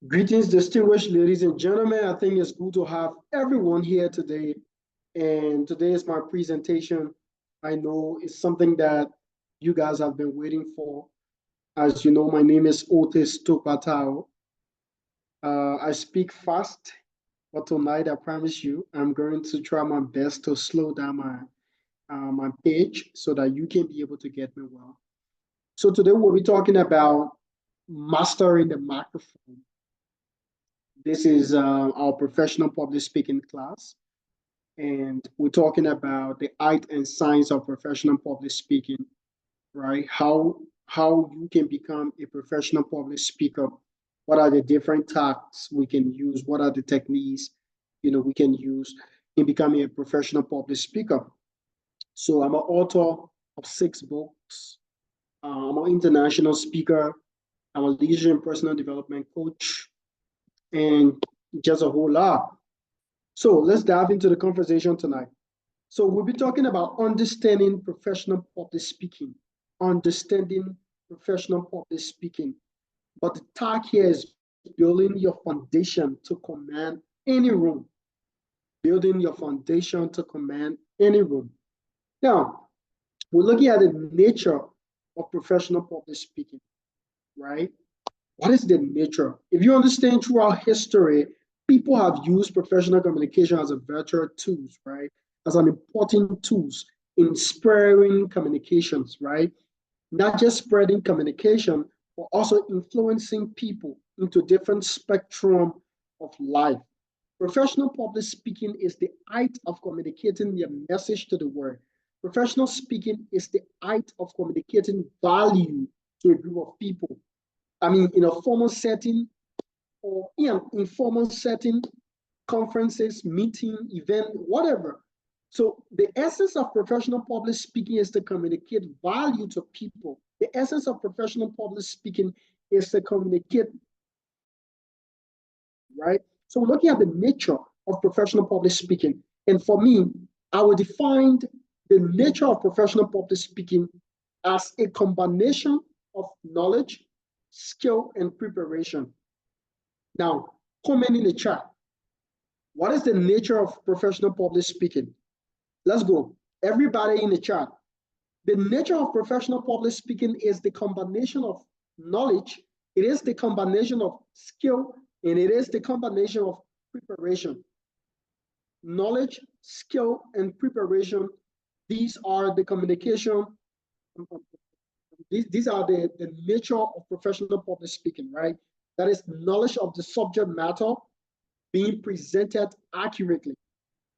Greetings, distinguished ladies and gentlemen. I think it's good to have everyone here today. And today is my presentation. I know it's something that you guys have been waiting for. As you know, my name is Otis Tokpatao. I speak fast, but tonight I promise you, I'm going to try my best to slow down my page so that you can be able to get me well. So today we'll be talking about mastering the microphone. This is our professional public speaking class, and we're talking about the art and science of professional public speaking, right? How you can become a professional public speaker. What are the different tactics we can use? What are the techniques we can use in becoming a professional public speaker? So I'm an author of 6 books. I'm an international speaker. I'm a leadership and personal development coach, and just a whole lot. So let's dive into the conversation tonight. So we'll be talking about understanding professional public speaking, understanding professional public speaking. But the tag here is building your foundation to command any room, building your foundation to command any room. Now, we're looking at the nature of professional public speaking, right? What is the nature? If you understand throughout history, people have used professional communication as a virtual tools, right? As an important tools in spreading communications, right? Not just spreading communication, but also influencing people into different spectrum of life. Professional public speaking is the art of communicating your message to the world. Professional speaking is the art of communicating value to a group of people. I mean, in a formal setting or in an informal setting, conferences, meeting, event, whatever. So the essence of professional public speaking is to communicate value to people. The essence of professional public speaking is to communicate, right? So we're looking at the nature of professional public speaking. And for me, I would define the nature of professional public speaking as a combination of knowledge, skill, and preparation. Now, comment in the chat. What is the nature of professional public speaking? Let's go. Everybody in the chat. The nature of professional public speaking is the combination of knowledge, it is the combination of skill, and it is the combination of preparation. Knowledge, skill, and preparation, these are the communication, these are the nature of professional public speaking, right? That is knowledge of the subject matter being presented accurately.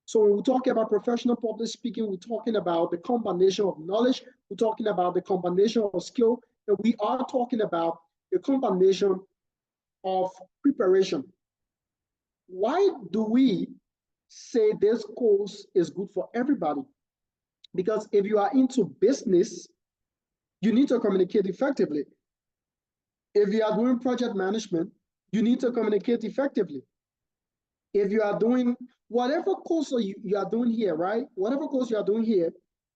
So when we talk about professional public speaking, we're talking about the combination of knowledge, we're talking about the combination of skill, and we are talking about the combination of preparation. Why do we say this course is good for everybody? Because if you are into business, you need to communicate effectively. If you are doing project management, you need to communicate effectively. If you are doing whatever course you are doing here, right? Whatever course you are doing here,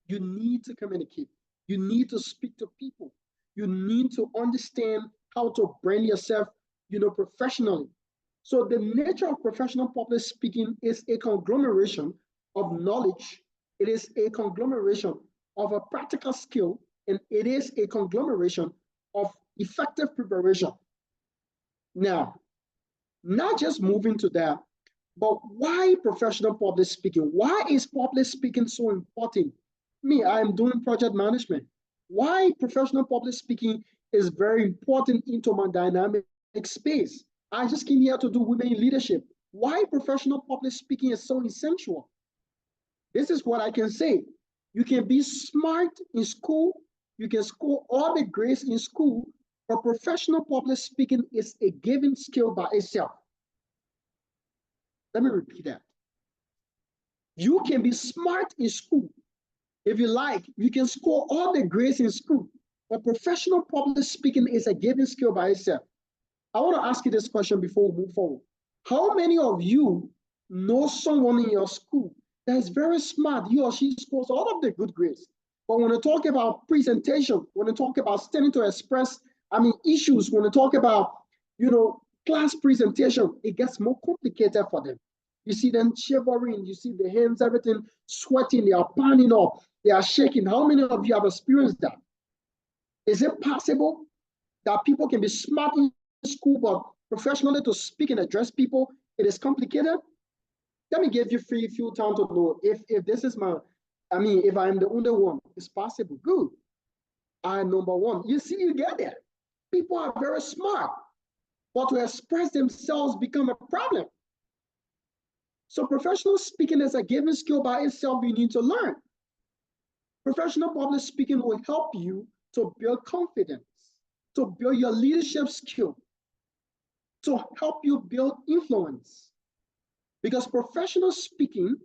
you need to communicate. You need to speak to people. You need to understand how to brand yourself, professionally. So the nature of professional public speaking is a conglomeration of knowledge. It is a conglomeration of a practical skill, and it is a conglomeration of effective preparation. Now, not just moving to that, but why professional public speaking? Why is public speaking so important? Me, I'm doing project management. Why professional public speaking is very important into my dynamic space? I just came here to do women in leadership. Why professional public speaking is so essential? This is what I can say. You can be smart in school, you can score all the grades in school, but professional public speaking is a given skill by itself. Let me repeat that. You can be smart in school. If you like, you can score all the grades in school, but professional public speaking is a given skill by itself. I want to ask you this question before we move forward. How many of you know someone in your school that is very smart? He or she scores all of the good grades. But when we talk about presentation, when we talk about standing to express, issues, when we talk about, class presentation, it gets more complicated for them. You see them shivering, you see the hands, everything sweating, they are panning up, they are shaking. How many of you have experienced that? Is it possible that people can be smart in school, but professionally to speak and address people, it is complicated? Let me give you free few time to know if this is my, if I'm the only one, it's possible. Good. I'm number one. You see, you get there. People are very smart, but to express themselves become a problem. So professional speaking is a given skill by itself you need to learn. Professional public speaking will help you to build confidence, to build your leadership skill, to help you build influence. Because professional speaking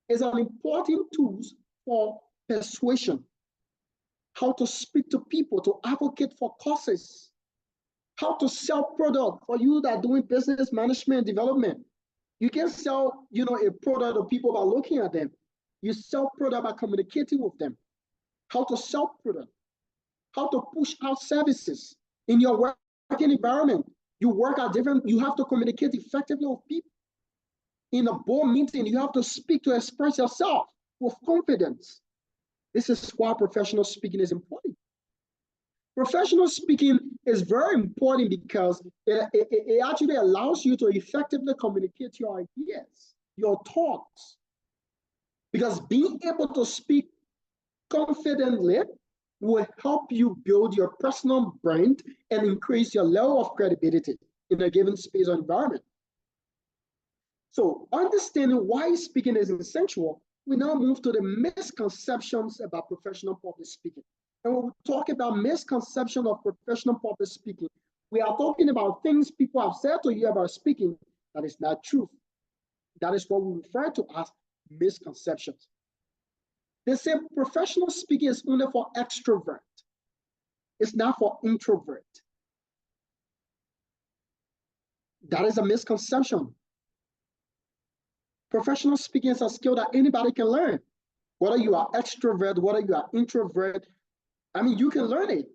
is an important tool for persuasion, how to speak to people, to advocate for causes, how to sell product for you that are doing business management and development. You can sell, a product to people by looking at them. You sell product by communicating with them. How to sell product, how to push out services in your working environment. You work at you have to communicate effectively with people. In a board meeting, you have to speak to express yourself with confidence. This is why professional speaking is important. Professional speaking is very important because it actually allows you to effectively communicate your ideas, your thoughts. Because being able to speak confidently will help you build your personal brand and increase your level of credibility in a given space or environment. So understanding why speaking is essential, we now move to the misconceptions about professional public speaking. And when we talk about misconception of professional public speaking, we are talking about things people have said to you about speaking that is not true. That is what we refer to as misconceptions. They say professional speaking is only for extrovert. It's not for introvert. That is a misconception. Professional speaking is a skill that anybody can learn. Whether you are extrovert, whether you are introvert, you can learn it.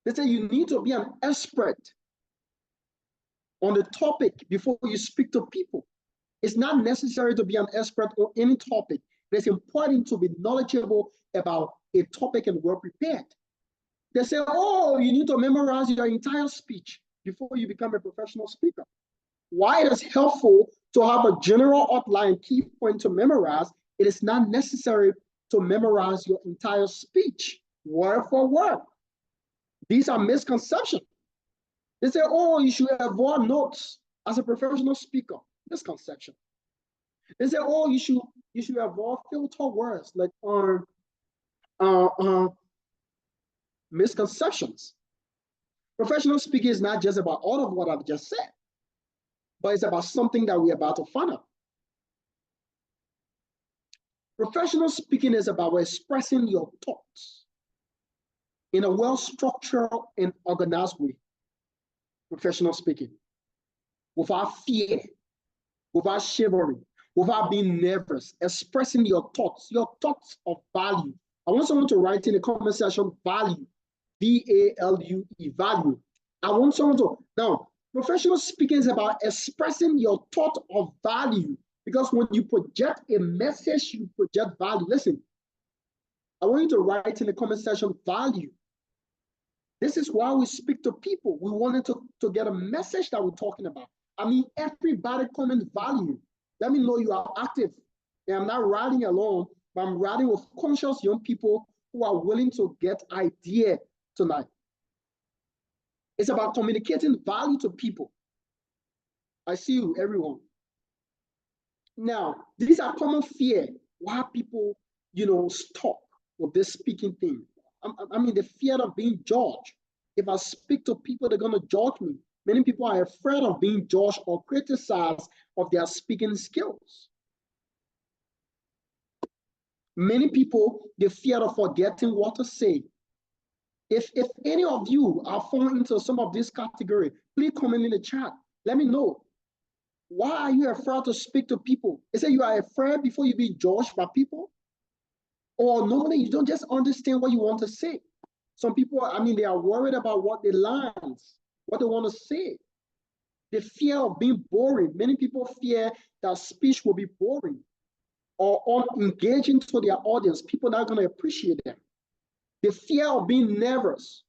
They say you need to be an expert on the topic before you speak to people. It's not necessary to be an expert on any topic. It's important to be knowledgeable about a topic and well prepared. They say, oh, you need to memorize your entire speech before you become a professional speaker. Why it is helpful to have a general outline key point to memorize, it is not necessary to memorize your entire speech, word for word. These are misconceptions. They say, oh, you should avoid notes as a professional speaker. Misconception. They say, oh, you should avoid filter words, like misconceptions. Professional speaking is not just about all of what I've just said, but it's about something that we're about to find out. Professional speaking is about expressing your thoughts in a well-structured and organized way. Professional speaking, without fear, without shivering, without being nervous, expressing your thoughts of value. I want someone to write in the comment section, value, V-A-L-U-E, value. I want someone to, now, professional speaking is about expressing your thought of value, because when you project a message, you project value. Listen, I want you to write in the comment section, value. This is why we speak to people. We wanted to get a message that we're talking about. Everybody comment value. Let me know you are active. And I'm not riding alone, but I'm riding with conscious young people who are willing to get idea tonight. It's about communicating value to people. I see you, everyone. Now, these are common fear why people, stop with this speaking thing. The fear of being judged. If I speak to people, they're going to judge me. Many people are afraid of being judged or criticized of their speaking skills. Many people, they fear of forgetting what to say. If any of you are falling into some of this category, please comment in the chat. Let me know. Why are you afraid to speak to people? Is it you are afraid before you be judged by people? Or normally you don't just understand what you want to say. Some people, they are worried about what the lines. what they want to say. The fear of being boring. Many people fear that speech will be boring or unengaging to their audience. People are not going to appreciate them. The fear of being nervous.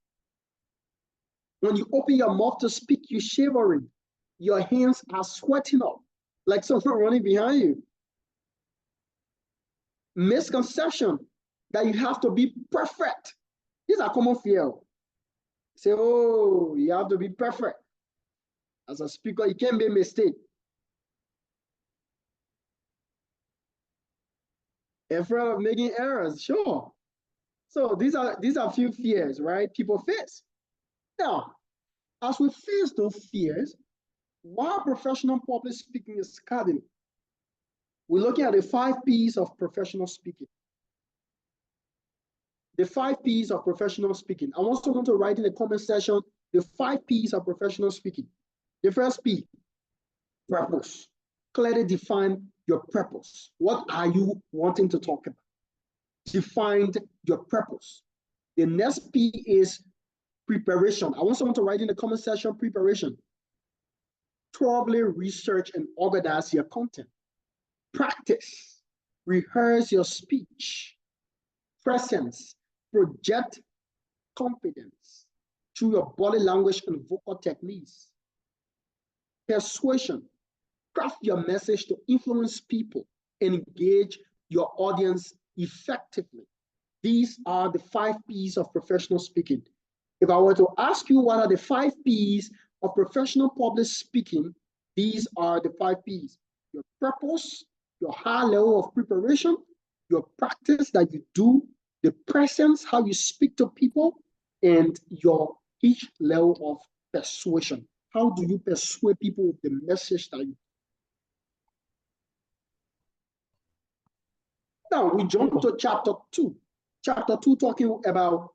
When you open your mouth to speak, you're shivering. Your hands are sweating up like someone running behind you. Misconception that you have to be perfect. These are common fear. Say, oh, you have to be perfect. As a speaker, it can be a mistake. Afraid of making errors, sure. So these are few fears, right? People face. Now, as we face those fears, while professional public speaking is cardinal, we're looking at the 5 P's of professional speaking. The 5 P's of professional speaking. I want someone to write in the comment section the 5 P's of professional speaking. The first P, purpose. Clearly define your purpose. What are you wanting to talk about? Define your purpose. The next P is preparation. I want someone to write in the comment section preparation. Thoroughly research and organize your content. Practice. Rehearse your speech. Presence. Project confidence through your body language and vocal techniques. Persuasion. Craft your message to influence people and engage your audience effectively. These are the 5 P's of professional speaking. If I were to ask you what are the 5 P's of professional public speaking, these are the 5 P's. Your purpose, your high level of preparation, your practice that you do, the presence, how you speak to people, and your each level of persuasion. How do you persuade people with the message that you? Now we jump to chapter 2. Chapter 2 talking about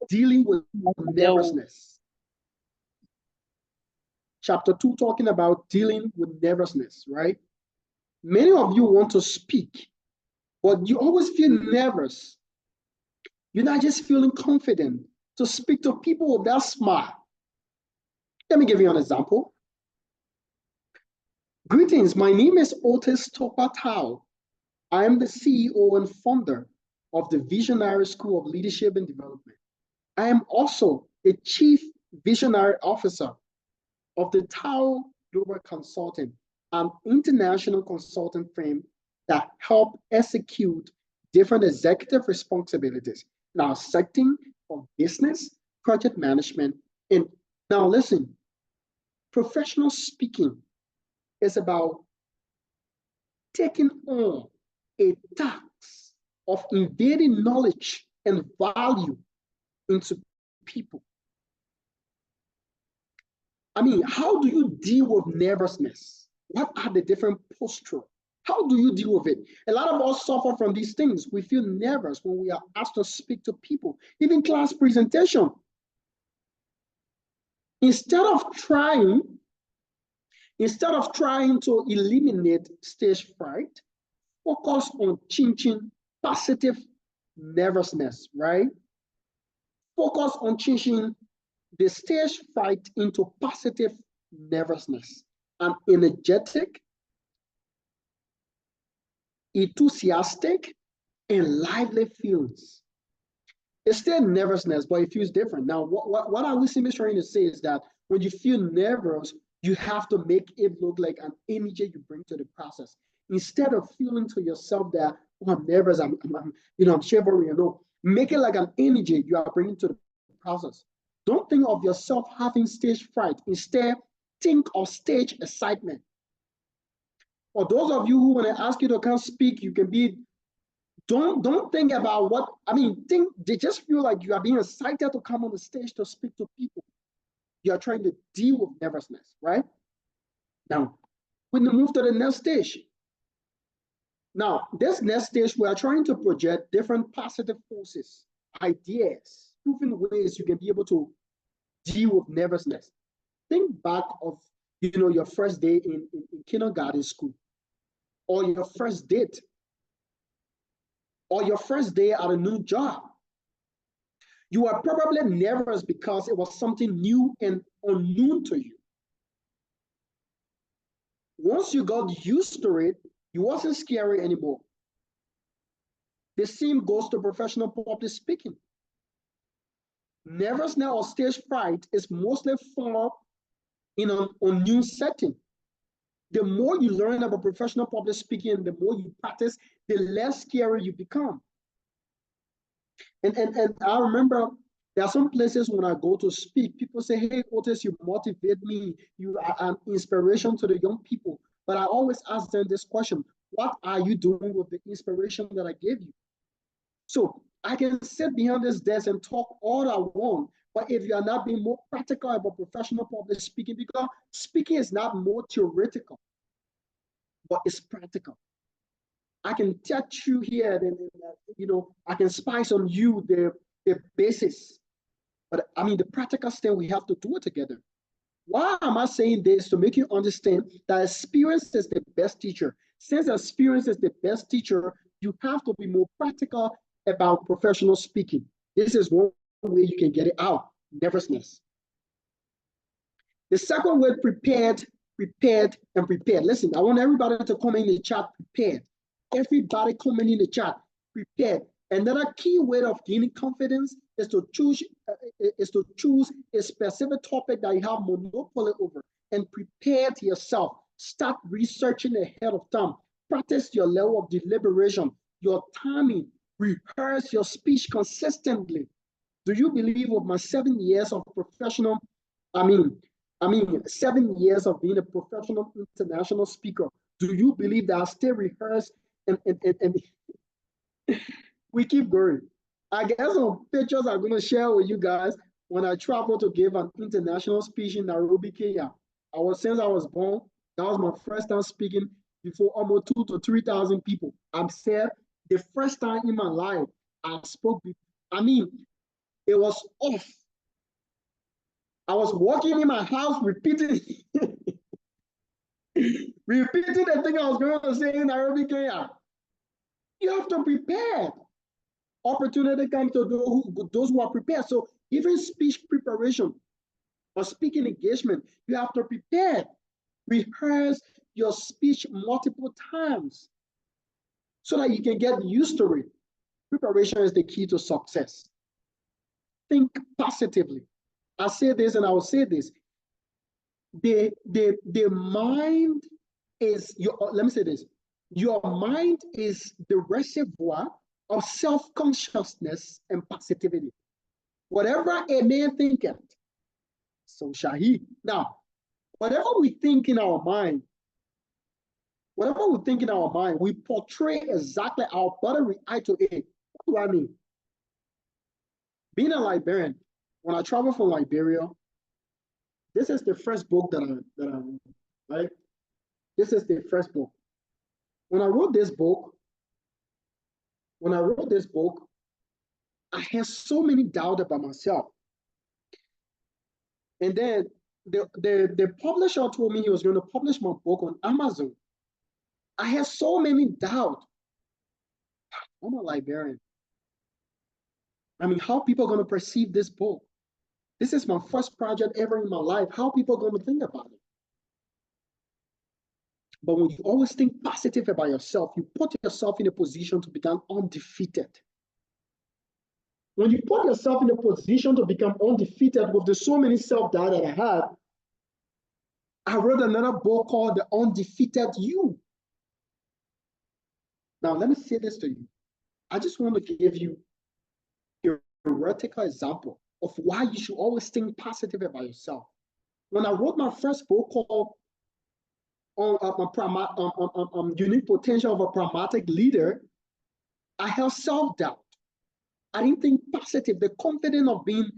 dealing with nervousness. Chapter 2 talking about dealing with nervousness, right? Many of you want to speak, but you always feel nervous. You're not just feeling confident to speak to people with that smile. Let me give you an example. Greetings, my name is Otis Topatao. I am the CEO and founder of the Visionary School of Leadership and Development. I am also a Chief Visionary Officer of the Tao Global Consulting, an international consulting firm that help execute different executive responsibilities in our sector of business, project management, and now listen, professional speaking is about taking on a task of invading knowledge and value into people. I mean, how do you deal with nervousness? What are the different postures? How do you deal with it? A lot of us suffer from these things. We feel nervous when we are asked to speak to people, even class presentation. Instead of trying to eliminate stage fright, focus on changing positive nervousness, right? Focus on changing the stage fright into positive nervousness. I'm energetic, enthusiastic, and lively feelings. It's still nervousness, but it feels different. Now, what are we simply trying to say is that when you feel nervous, you have to make it look like an energy you bring to the process. Instead of feeling to yourself that, oh, I'm nervous, I'm shivering, make it like an energy you are bringing to the process. Don't think of yourself having stage fright. Instead, think of stage excitement. For those of you who, when I ask you to come speak, you can be, don't think about what, they just feel like you are being excited to come on the stage to speak to people. You are trying to deal with nervousness, right? Now, when we move to the next stage. Now, this next stage, we are trying to project different positive forces, ideas, proven ways you can be able to deal with nervousness. Think back of, your first day in kindergarten school, or your first date, or your first day at a new job. You are probably nervous because it was something new and unknown to you. Once you got used to it, it wasn't scary anymore. The same goes to professional public speaking. Nervousness or stage fright is mostly formed in an unknown setting. The more you learn about professional public speaking, the more you practice, the less scary you become. And I remember there are some places when I go to speak, people say, hey, Otis, you motivate me. You are an inspiration to the young people. But I always ask them this question, what are you doing with the inspiration that I gave you? So I can sit behind this desk and talk all I want, but if you are not being more practical about professional public speaking, because speaking is not more theoretical, but it's practical. I can touch you here, and I can spice on you the basis. But I mean, the practical step, we have to do it together. Why am I saying this? To make you understand that experience is the best teacher. Since experience is the best teacher, you have to be more practical about professional speaking. This is one way you can get it out, nervousness. The second word, prepared, and prepared. Listen, I want everybody to comment in the chat, prepared. Everybody comment in the chat, prepared. Another key way of gaining confidence is to choose a specific topic that you have monopoly over and prepare yourself. Start researching ahead of time. Practice your level of deliberation, your timing. Rehearse your speech consistently. Do you believe with my 7 years of professional, 7 years of being a professional international speaker, do you believe that I still rehearse and we keep going? I guess some pictures I'm going to share with you guys when I traveled to give an international speech in Nairobi, Kenya. Since I was born, that was my first time speaking before almost 2,000 to 3,000 people. I'm said the first time in my life I spoke. It was off. I was walking in my house repeating, repeating the thing I was going to say in Nairobi, Kenya. You have to prepare. Opportunity comes to those who are prepared. So even speech preparation or speaking engagement, you have to prepare. Rehearse your speech multiple times so that you can get used to it. Preparation is the key to success. Think positively. I say this and I will say this. The mind is let me say this. Your mind is the reservoir of self-consciousness and positivity. Whatever a man thinketh, so shall he. Now, whatever we think in our mind, we portray exactly our body react to it. What do I mean? Being a Liberian, when I travel from Liberia, this is the first book that I wrote, right? This is the first book. When I wrote this book, I had so many doubts about myself. And then the publisher told me he was going to publish my book on Amazon. I had so many doubts. I'm a Liberian. How people are going to perceive this book? This is my first project ever in my life. How people are going to think about it? But when you always think positive about yourself, you put yourself in a position to become undefeated. When you put yourself in a position to become undefeated with the so many self-doubt that I had, I wrote another book called The Undefeated You. Now, let me say this to you. I just want to give you a theoretical example of why you should always think positive about yourself. When I wrote my first book called Unique Potential of a Pragmatic Leader, I had self-doubt. I didn't think positive. The confidence of being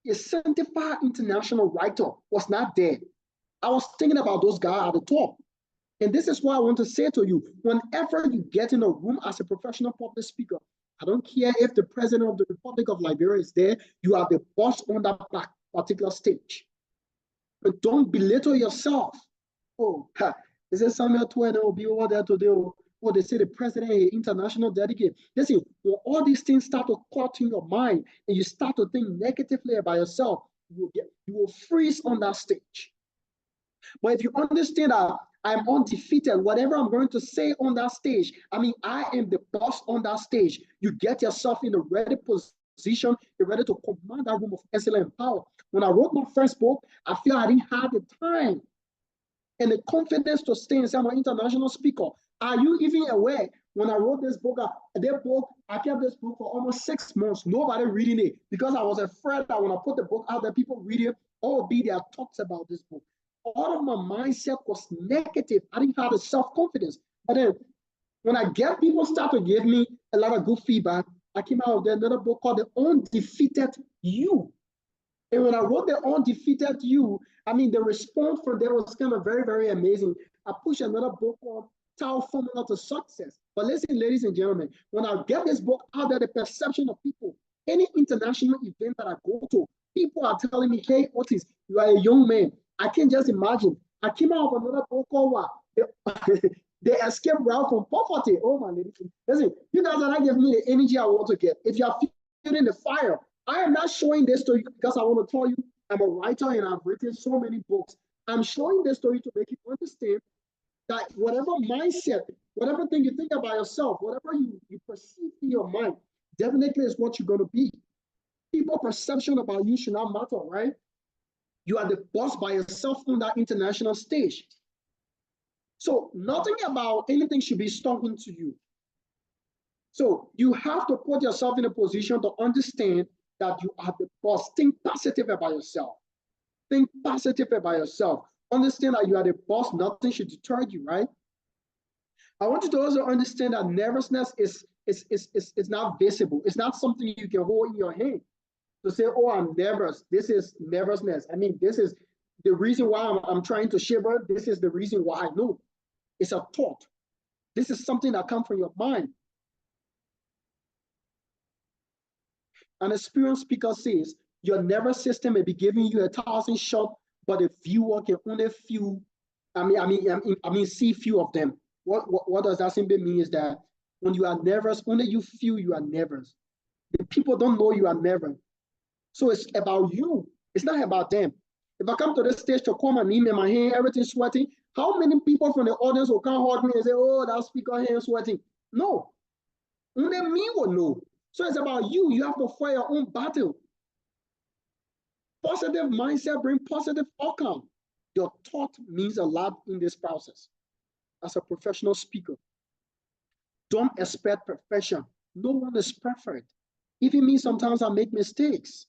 a certified international writer was not there. I was thinking about those guys at the top. And this is what I want to say to you. Whenever you get in a room as a professional public speaker, I don't care if the president of the Republic of Liberia is there, you are the boss on that particular stage. But don't belittle yourself. Oh, this is Samuel Twene will be over there today. or they say the president is international delegate. Listen, when all these things start to clot in your mind and you start to think negatively about yourself, you will freeze on that stage. But if you understand that I'm undefeated, whatever I'm going to say on that stage, I mean, I am the boss on that stage. You get yourself in a ready position, you're ready to command that room of excellent power. When I wrote my first book, I feel I didn't have the time and the confidence to stay and say I'm an international speaker. Are you even aware? When I wrote this book, I kept this book for almost 6 months. Nobody reading it because I was afraid that when I put the book out there, people read it, all will be their thoughts about this book. All of my mindset was negative. I didn't have the self-confidence. But then when I get people start to give me a lot of good feedback, I came out with another book called The Undefeated You. And when I wrote The Undefeated You, I mean, the response from there was kind of very, very amazing. I pushed another book called Tao Formula to Success. But listen, ladies and gentlemen, when I get this book out there, the perception of people, any international event that I go to, people are telling me, hey, Otis, you are a young man. I can just imagine. I came out with another book called what? The Escape Route from Poverty. Oh, my ladies. Listen, you guys are not giving me the energy I want to get. If you are feeling the fire, I am not showing this to you because I want to tell you I'm a writer and I've written so many books. I'm showing this story to make you understand that whatever mindset, whatever thing you think about yourself, whatever you perceive in your mind, definitely is what you're going to be. People's perception about you should not matter, right? You are the boss by yourself on that international stage. So nothing about anything should be stunk into you. So you have to put yourself in a position to understand that you are the boss. Think positive about yourself. Think positive about yourself. Understand that you are the boss. Nothing should deter you, right? I want you to also understand that nervousness is not visible. It's not something you can hold in your hand to say, oh, I'm nervous. This is nervousness. I mean, this is the reason why I'm trying to shiver. This is the reason why I know. It's a thought. This is something that comes from your mind. An experienced speaker says, your nervous system may be giving you 1,000 shots, but the viewer can only feel, see few of them. What does that simply mean is that when you are nervous, only you feel you are nervous. The people don't know you are nervous. So it's about you. It's not about them. If I come to this stage to come and name in my hand, everything sweating, how many people from the audience will come hold me and say, oh, that speaker hand sweating? No. Only me will know. So it's about you. You have to fight your own battle. Positive mindset brings positive outcome. Your thought means a lot in this process. As a professional speaker, don't expect perfection. No one is perfect. Even me, sometimes I make mistakes.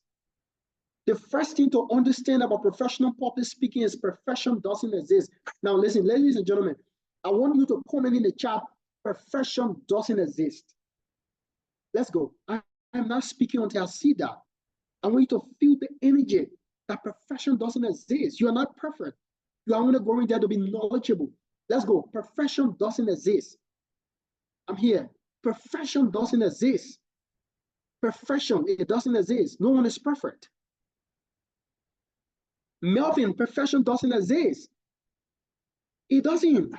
The first thing to understand about professional public speaking is perfection doesn't exist. Now, listen, ladies and gentlemen, I want you to comment in the chat, perfection doesn't exist. Let's go. I'm not speaking until I see that. I want you to feel the energy that perfection doesn't exist. You are not perfect. You are only going there to be knowledgeable. Let's go. Perfection doesn't exist. I'm here. Perfection doesn't exist. Perfection, it doesn't exist. No one is perfect. Melvin, perfection doesn't exist. It doesn't.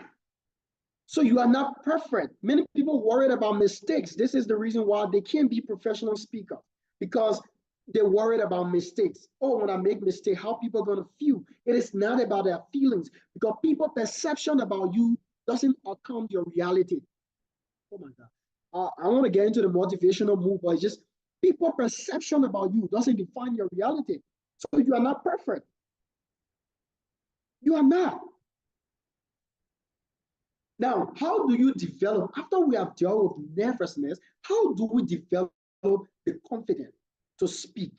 So you are not perfect. Many people worried about mistakes. This is the reason why they can't be professional speakers, because they're worried about mistakes. Oh, when I make mistakes, how people are going to feel? It is not about their feelings, because people's perception about you doesn't account your reality. Oh my God. I want to get into the motivational move, but it's just people's perception about you doesn't define your reality. So you are not perfect. You are not. Now, how do you develop, after we have dealt with nervousness, how do we develop the confidence to speak?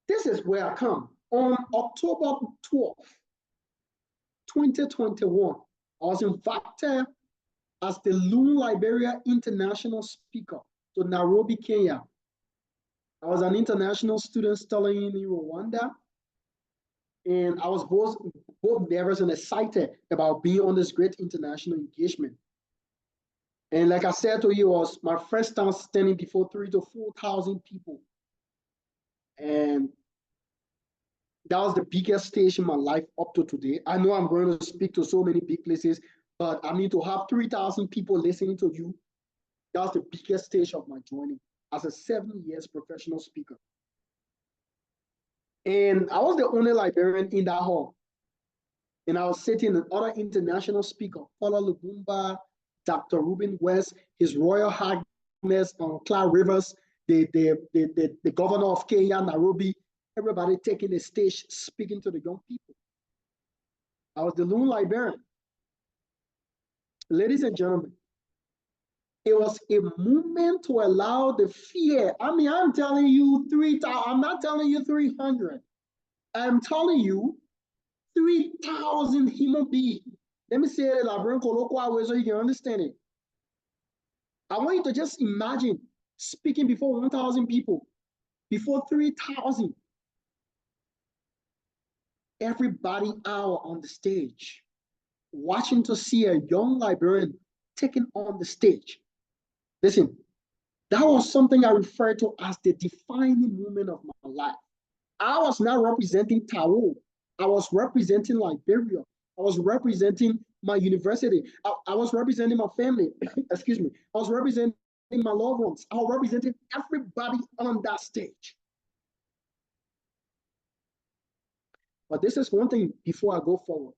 This is where I come. On October 12th, 2021, I was invited as the Loon Liberia International Speaker to Nairobi, Kenya. I was an international student studying in Rwanda, and I was both nervous and excited about being on this great international engagement. And like I said to you, it was my first time standing before 3,000 to 4,000 people. And that was the biggest stage in my life up to today. I know I'm going to speak to so many big places, But I mean, to have 3,000 people listening to you, that was the biggest stage of my journey as a 7 years professional speaker. And I was the only Liberian in that hall. And I was sitting with other international speakers, Paula Lubumba, Dr. Ruben West, His Royal Highness Clark Rivers, the governor of Kenya, Nairobi, everybody taking the stage, speaking to the young people. I was the lone Liberian. Ladies and gentlemen, it was a movement to allow the fear. I mean, I'm telling you 3,000, I'm not telling you 300. I'm telling you 3,000 human beings. Let me say it in Liberian colloquial way so you can understand it. I want you to just imagine speaking before 1,000 people, before 3,000. Everybody out on the stage, watching to see a young Liberian taken on the stage. Listen, that was something I refer to as the defining moment of my life. I was not representing Tao. I was representing Liberia. I was representing my university. I was representing my family. Excuse me. I was representing my loved ones. I was representing everybody on that stage. But this is one thing before I go forward.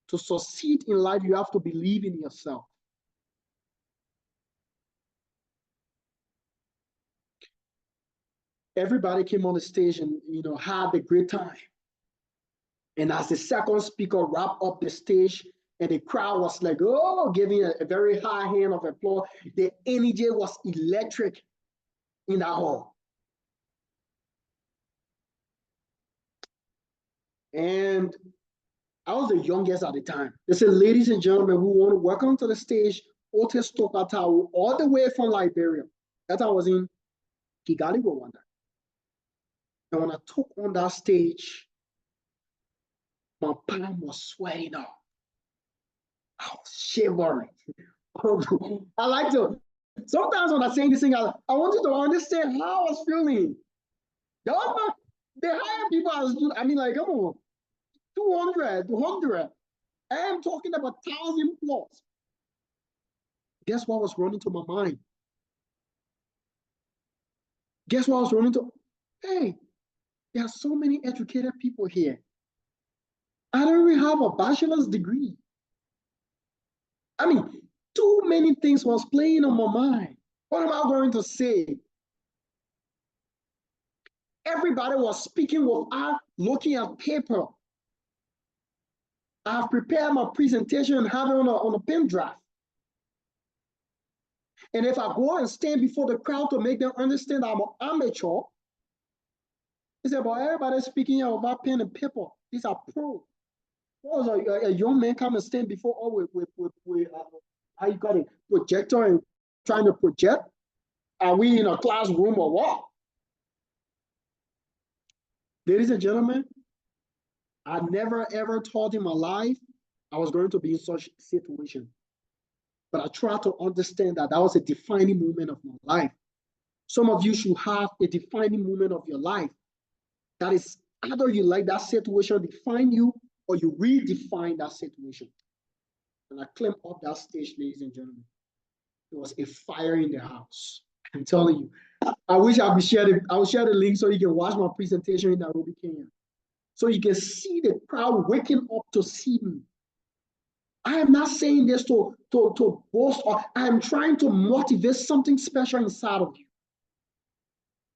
To succeed in life, you have to believe in yourself. Everybody came on the stage and had a great time. And as the second speaker wrapped up the stage, and the crowd was like, oh, giving a very high hand of applause, the energy was electric in that hall. And I was the youngest at the time. They said, ladies and gentlemen, we want to welcome to the stage Otis Tokatawu, all the way from Liberia. That time I was in Kigali, Rwanda. And when I took on that stage, my palm was sweating up. I was shivering. I like to, sometimes when I sing this thing, I want you to understand how I was feeling. The higher people, I mean, like, come on, 200. I am talking about 1,000 plus. Guess what was running to my mind? Guess what was running to? Hey, there are so many educated people here. I don't even have a bachelor's degree. I mean, too many things was playing on my mind. What am I going to say? Everybody was speaking without looking at paper. I've prepared my presentation and have it on a pen drive. And if I go and stand before the crowd to make them understand I'm an amateur, he said, but everybody's speaking about pen and paper. These are pro. What was a young man come and stand before all with how you got a projector and trying to project? Are we in a classroom or what? Ladies and gentlemen, I never ever thought in my life I was going to be in such a situation. But I tried to understand that that was a defining moment of my life. Some of you should have a defining moment of your life. That is either you let that situation define you or you redefine that situation. And I climbed up that stage, ladies and gentlemen. There was a fire in the house. I'm telling you. I wish I would share the link so you can watch my presentation in Nairobi, Kenya. So you can see the crowd waking up to see me. I am not saying this to boast, or I'm trying to motivate something special inside of you.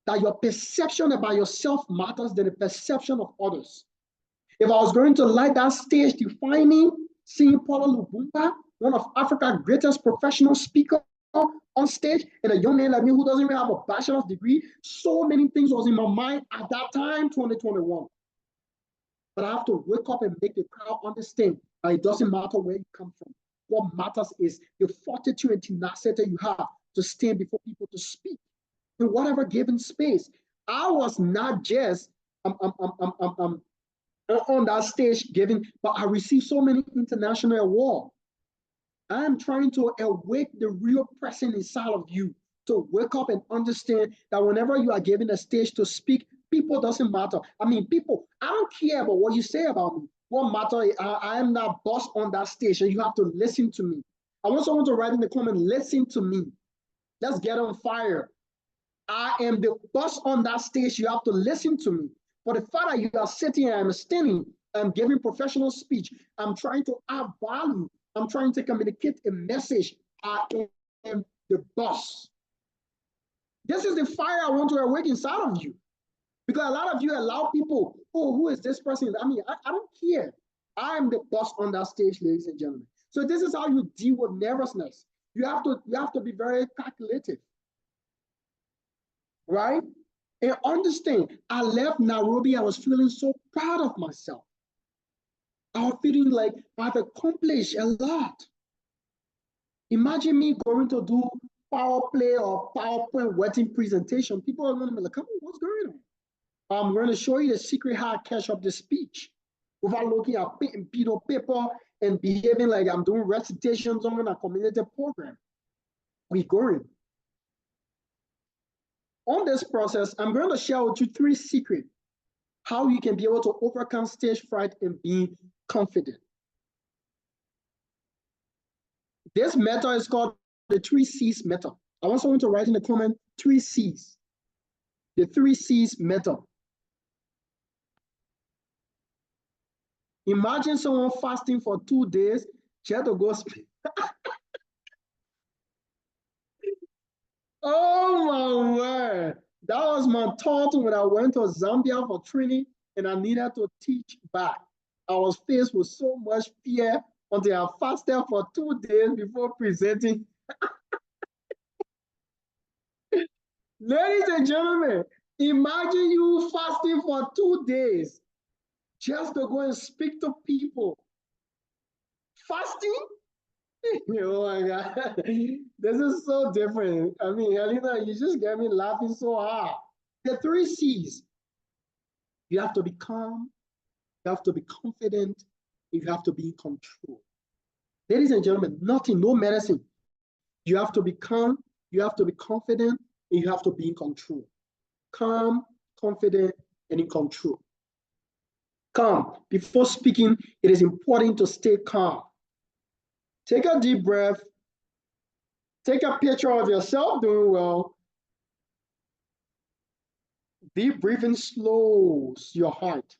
That your perception about yourself matters than the perception of others. If I was going to light that stage defining, seeing Paula Lubumba, one of Africa's greatest professional speakers on stage, and a young man like me who doesn't even have a bachelor's degree, so many things was in my mind at that time, 2021. But I have to wake up and make the crowd understand that it doesn't matter where you come from. What matters is the fortitude and tenacity you have to stand before people to speak in whatever given space. I was not just on that stage giving, but I received so many international awards. I am trying to awake the real person inside of you to wake up and understand that whenever you are given a stage to speak, people doesn't matter. I mean, people, I don't care about what you say about me. What matter? I am that boss on that stage, and you have to listen to me. I want someone to write in the comment, listen to me. Let's get on fire. I am the boss on that stage. You have to listen to me. For the fact that you are sitting and I'm standing, I'm giving professional speech. I'm trying to add value. I'm trying to communicate a message. I am the boss. This is the fire I want to awake inside of you. Because a lot of you allow people, oh, who is this person? I mean, I don't care. I am the boss on that stage, ladies and gentlemen. So this is how you deal with nervousness. You have to be very calculative, right? And understand, I left Nairobi, I was feeling so proud of myself. I was feeling like I've accomplished a lot. Imagine me going to do power play or PowerPoint wedding presentation. People are going to be like, come on, what's going on? I'm going to show you the secret how I catch up the speech without looking at paper and behaving like I'm doing recitations on a community program. We're going. On this process, I'm going to share with you 3 secrets how you can be able to overcome stage fright and be confident. This method is called the 3 C's method. I want someone to write in the comment 3 C's. The 3 C's method. Imagine someone fasting for 2 days just to go speak. Oh my word. That was my thought when I went to Zambia for training and I needed to teach back. I was faced with so much fear until I fasted for 2 days before presenting. Ladies and gentlemen, imagine you fasting for 2 days just to go and speak to people. Fasting? Oh my God, this is so different. I mean, Helena, you just get me laughing so hard. The 3 C's. You have to be calm, you have to be confident, you have to be in control. Ladies and gentlemen, nothing, no medicine. You have to be calm, you have to be confident, and you have to be in control. Calm, confident, and in control. Calm. Before speaking, it is important to stay calm. Take a deep breath. Take a picture of yourself doing well. Deep breathing slows your heart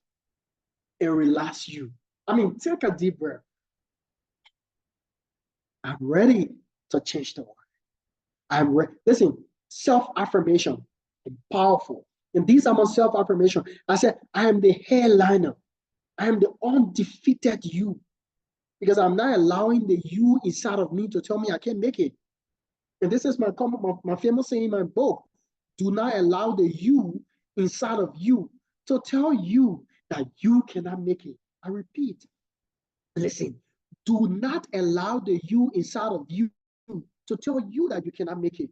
and relax you. I mean, take a deep breath. I'm ready to change the world. I'm ready. Listen, self-affirmation is powerful. And these are my self-affirmation. I said, I am the headliner. I am the undefeated you. Because I'm not allowing the you inside of me to tell me I can't make it. And this is my famous saying in my book. Do not allow the you inside of you to tell you that you cannot make it. I repeat, listen, do not allow the you inside of you to tell you that you cannot make it.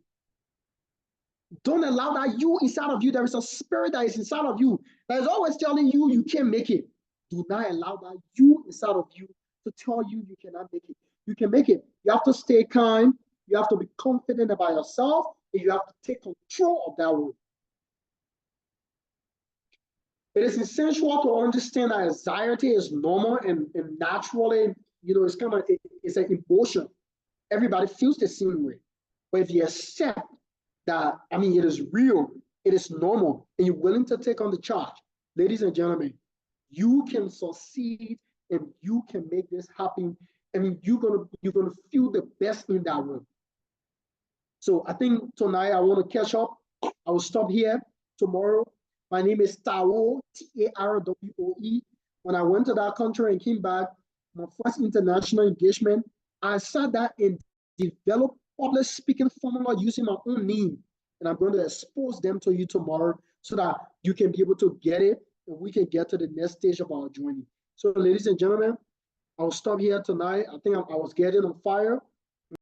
Don't allow that you inside of you. There is a spirit that is inside of you that is always telling you you can't make it. Do not allow that you inside of you to tell you you cannot make it. You can make it. You have to stay calm. You have to be confident about yourself, and you have to take control of that world. It is essential to understand that anxiety is normal and naturally, it's kind of, it's an emotion. Everybody feels the same way. But if you accept that, I mean, it is real, it is normal, and you're willing to take on the charge, ladies and gentlemen, you can succeed and you can make this happen. I mean, you're gonna feel the best in that room. So I think tonight I want to catch up. I will stop here tomorrow. My name is Tarwoe, Tarwoe. When I went to that country and came back, my first international engagement, I sat down and developed public speaking formula using my own name. And I'm going to expose them to you tomorrow so that you can be able to get it and we can get to the next stage of our journey. So ladies and gentlemen, I'll stop here tonight. I think I was getting on fire.